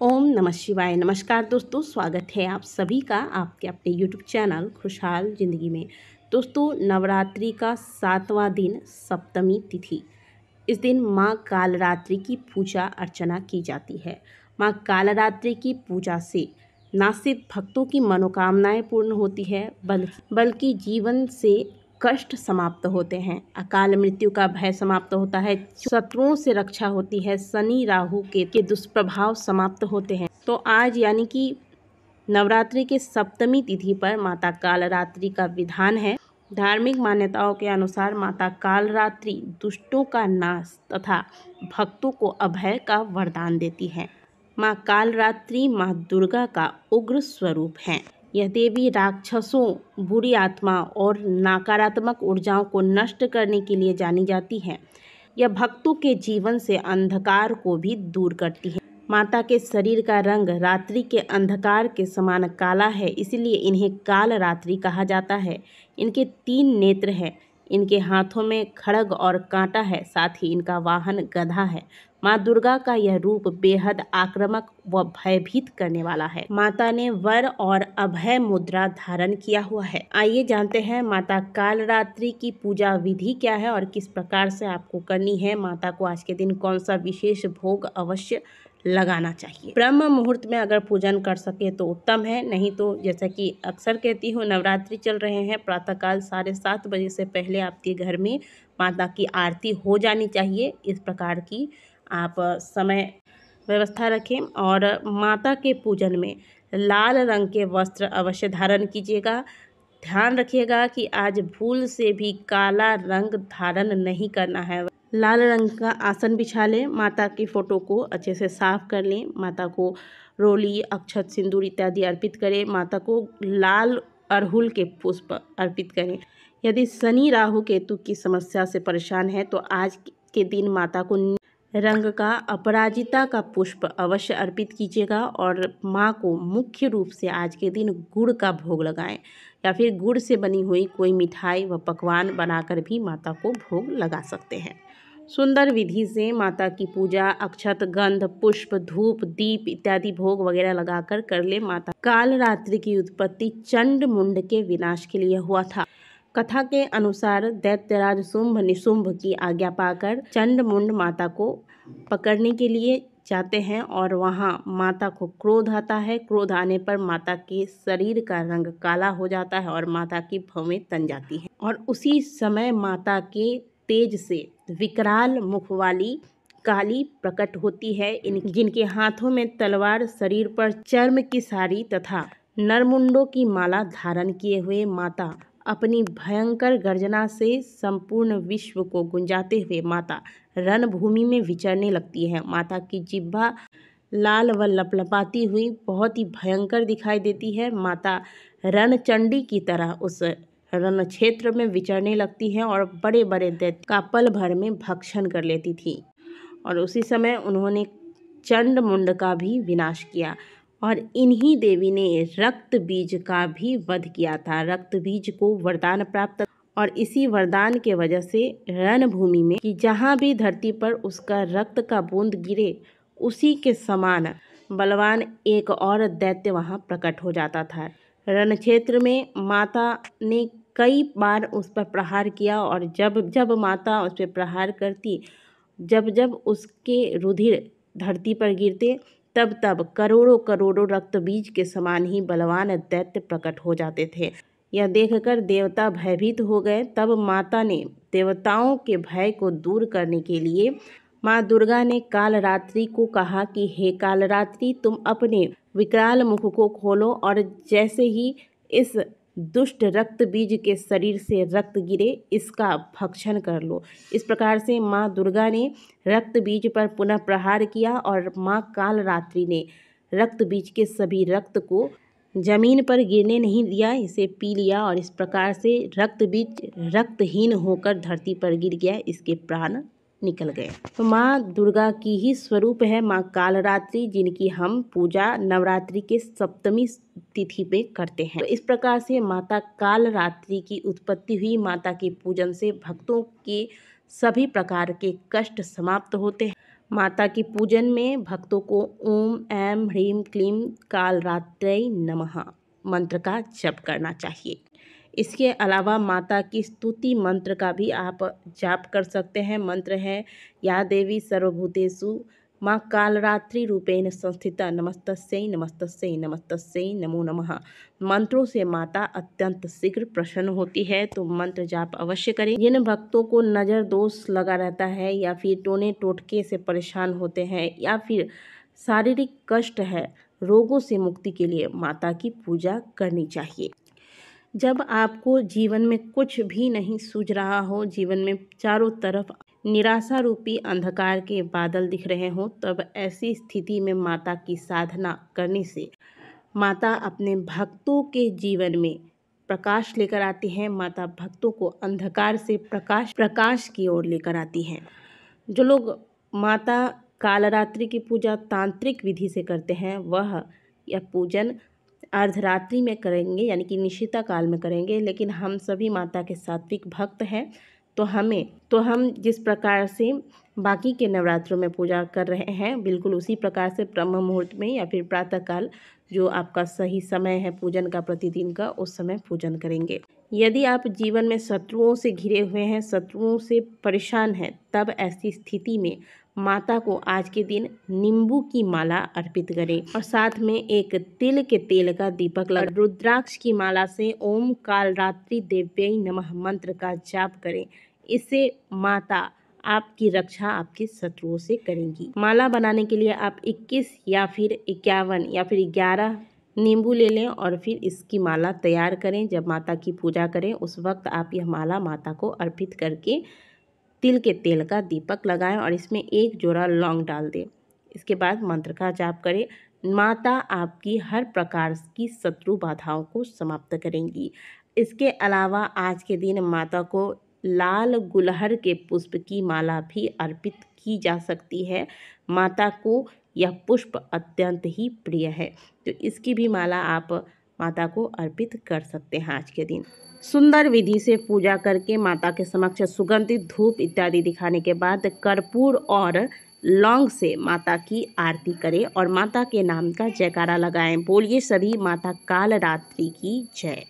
ओम नमः शिवाय। नमस्कार दोस्तों, स्वागत है आप सभी का आपके अपने यूट्यूब चैनल खुशहाल ज़िंदगी में। दोस्तों, नवरात्रि का 7वां दिन सप्तमी तिथि। इस दिन माँ कालरात्रि की पूजा अर्चना की जाती है। माँ कालरात्रि की पूजा से न सिर्फ भक्तों की मनोकामनाएं पूर्ण होती है बल्कि जीवन से कष्ट समाप्त होते हैं, अकाल मृत्यु का भय समाप्त होता है, शत्रुओं से रक्षा होती है, शनि राहु के दुष्प्रभाव समाप्त होते हैं। तो आज यानी कि नवरात्रि के सप्तमी तिथि पर माता कालरात्रि का विधान है। धार्मिक मान्यताओं के अनुसार माता कालरात्रि दुष्टों का नाश तथा भक्तों को अभय का वरदान देती है। माँ कालरात्रि माँ दुर्गा का उग्र स्वरूप है। यह देवी राक्षसों, बुरी आत्मा और नकारात्मक ऊर्जाओं को नष्ट करने के लिए जानी जाती है। यह भक्तों के जीवन से अंधकार को भी दूर करती है। माता के शरीर का रंग रात्रि के अंधकार के समान काला है, इसलिए इन्हें काल रात्रि कहा जाता है। इनके 3 नेत्र हैं। इनके हाथों में खड्ग और कांटा है, साथ ही इनका वाहन गधा है। माँ दुर्गा का यह रूप बेहद आक्रामक व भयभीत करने वाला है। माता ने वर और अभय मुद्रा धारण किया हुआ है। आइए जानते हैं माता कालरात्रि की पूजा विधि क्या है और किस प्रकार से आपको करनी है। माता को आज के दिन कौन सा विशेष भोग अवश्य लगाना चाहिए। ब्रह्म मुहूर्त में अगर पूजन कर सके तो उत्तम है, नहीं तो जैसा कि अक्सर कहती हूँ, नवरात्रि चल रहे हैं, प्रातःकाल 7:30 बजे से पहले आपके घर में माता की आरती हो जानी चाहिए। इस प्रकार की आप समय व्यवस्था रखें और माता के पूजन में लाल रंग के वस्त्र अवश्य धारण कीजिएगा। ध्यान रखिएगा कि आज भूल से भी काला रंग धारण नहीं करना है। लाल रंग का आसन बिछा लें। माता की फ़ोटो को अच्छे से साफ कर लें। माता को रोली, अक्षत, सिंदूर इत्यादि अर्पित करें। माता को लाल अड़हुल के पुष्प अर्पित करें। यदि शनि राहु केतु की समस्या से परेशान है तो आज के दिन माता को रंग का अपराजिता का पुष्प अवश्य अर्पित कीजिएगा और माँ को मुख्य रूप से आज के दिन गुड़ का भोग लगाएं या फिर गुड़ से बनी हुई कोई मिठाई व पकवान बनाकर भी माता को भोग लगा सकते हैं। सुंदर विधि से माता की पूजा अक्षत, गंध, पुष्प, धूप, दीप इत्यादि भोग वगैरह लगाकर कर ले। माता कालरात्रि की उत्पत्ति चंड मुंड के विनाश के लिए हुआ था। कथा के अनुसार दैत्यराज शुंभ निशुंभ की आज्ञा पाकर चंड मुंड माता को पकड़ने के लिए जाते हैं और वहां माता को क्रोध आता है। क्रोध आने पर माता के शरीर का रंग काला हो जाता है और माता की भौहें तन जाती हैं और उसी समय माता के तेज से विकराल मुख वाली काली प्रकट होती है। जिनके हाथों में तलवार, शरीर पर चर्म की साड़ी तथा नरमुंडों की माला धारण किए हुए माता अपनी भयंकर गर्जना से संपूर्ण विश्व को गुंजाते हुए माता रणभूमि में विचरने लगती है। माता की जिह्वा लाल व लपलपाती हुई बहुत ही भयंकर दिखाई देती है। माता रणचंडी की तरह उस रण क्षेत्र में विचरने लगती है और बड़े बड़े दैत्य का पल भर में भक्षण कर लेती थी और उसी समय उन्होंने चंड मुंड का भी विनाश किया और इन्हीं देवी ने रक्त बीज का भी वध किया था। रक्त बीज को वरदान प्राप्त और इसी वरदान के वजह से रणभूमि में कि जहाँ भी धरती पर उसका रक्त का बूंद गिरे उसी के समान बलवान एक और दैत्य वहाँ प्रकट हो जाता था। रण क्षेत्र में माता ने कई बार उस पर प्रहार किया और जब जब माता उस पर प्रहार करती, जब जब उसके रुधिर धरती पर गिरते, तब तब करोड़ों करोड़ों रक्त बीज के समान ही बलवान दैत्य प्रकट हो जाते थे। यह देखकर देवता भयभीत हो गए। तब माता ने देवताओं के भय को दूर करने के लिए माँ दुर्गा ने कालरात्रि को कहा कि हे कालरात्रि, तुम अपने विकराल मुख को खोलो और जैसे ही इस दुष्ट रक्त बीज के शरीर से रक्त गिरे इसका भक्षण कर लो। इस प्रकार से माँ दुर्गा ने रक्त बीज पर पुनः प्रहार किया और माँ कालरात्रि ने रक्त बीज के सभी रक्त को जमीन पर गिरने नहीं दिया, इसे पी लिया और इस प्रकार से रक्त बीज रक्तहीन होकर धरती पर गिर गया, इसके प्राण निकल गए। तो माँ दुर्गा की ही स्वरूप है माँ कालरात्रि, जिनकी हम पूजा नवरात्रि के सप्तमी तिथि पे करते हैं। तो इस प्रकार से माता कालरात्रि की उत्पत्ति हुई। माता के पूजन से भक्तों के सभी प्रकार के कष्ट समाप्त होते हैं। माता के पूजन में भक्तों को ओम ऐं ह्रीं क्लीं कालरात्रै नमः मंत्र का जप करना चाहिए। इसके अलावा माता की स्तुति मंत्र का भी आप जाप कर सकते हैं। मंत्र है या देवी सर्वभूतेषु माँ कालरात्रि रूपेण संस्थिता नमस्तस्यै नमस्तस्यै नमस्तस्यै नमो नमः। मंत्रों से माता अत्यंत शीघ्र प्रसन्न होती है, तो मंत्र जाप अवश्य करें। जिन भक्तों को नज़र दोष लगा रहता है या फिर टोने टोटके से परेशान होते हैं या फिर शारीरिक कष्ट है, रोगों से मुक्ति के लिए माता की पूजा करनी चाहिए। जब आपको जीवन में कुछ भी नहीं सूझ रहा हो, जीवन में चारों तरफ निराशा रूपी अंधकार के बादल दिख रहे हों, तब ऐसी स्थिति में माता की साधना करने से माता अपने भक्तों के जीवन में प्रकाश लेकर आती हैं। माता भक्तों को अंधकार से प्रकाश की ओर लेकर आती हैं। जो लोग माता कालरात्रि की पूजा तांत्रिक विधि से करते हैं, वह यह पूजन अर्धरात्रि में करेंगे, यानी कि निशिता काल में करेंगे। लेकिन हम सभी माता के सात्विक भक्त हैं, तो हम जिस प्रकार से बाकी के नवरात्रों में पूजा कर रहे हैं, बिल्कुल उसी प्रकार से ब्रह्म मुहूर्त में या फिर प्रातःकाल जो आपका सही समय है पूजन का प्रतिदिन का, उस समय पूजन करेंगे। यदि आप जीवन में शत्रुओं से घिरे हुए हैं, शत्रुओं से परेशान हैं, तब ऐसी स्थिति में माता को आज के दिन नींबू की माला अर्पित करें और साथ में एक तिल के तेल का दीपक लगा रुद्राक्ष की माला से ओम कालरात्रि देव्यै नमः मंत्र का जाप करें। इससे माता आपकी रक्षा आपके शत्रुओं से करेंगी। माला बनाने के लिए आप 21 या फिर 51 या फिर 11 नींबू ले लें और फिर इसकी माला तैयार करें। जब माता की पूजा करें उस वक्त आप यह माला माता को अर्पित करके तिल के तेल का दीपक लगाएं और इसमें एक जोड़ा लौंग डाल दें। इसके बाद मंत्र का जाप करें। माता आपकी हर प्रकार की शत्रु बाधाओं को समाप्त करेंगी। इसके अलावा आज के दिन माता को लाल गुलहर के पुष्प की माला भी अर्पित की जा सकती है। माता को यह पुष्प अत्यंत ही प्रिय है, तो इसकी भी माला आप माता को अर्पित कर सकते हैं। आज के दिन सुंदर विधि से पूजा करके माता के समक्ष सुगंधित धूप इत्यादि दिखाने के बाद कर्पूर और लौंग से माता की आरती करें और माता के नाम का जयकारा लगाएं। बोलिए सभी माता कालरात्रि की जय।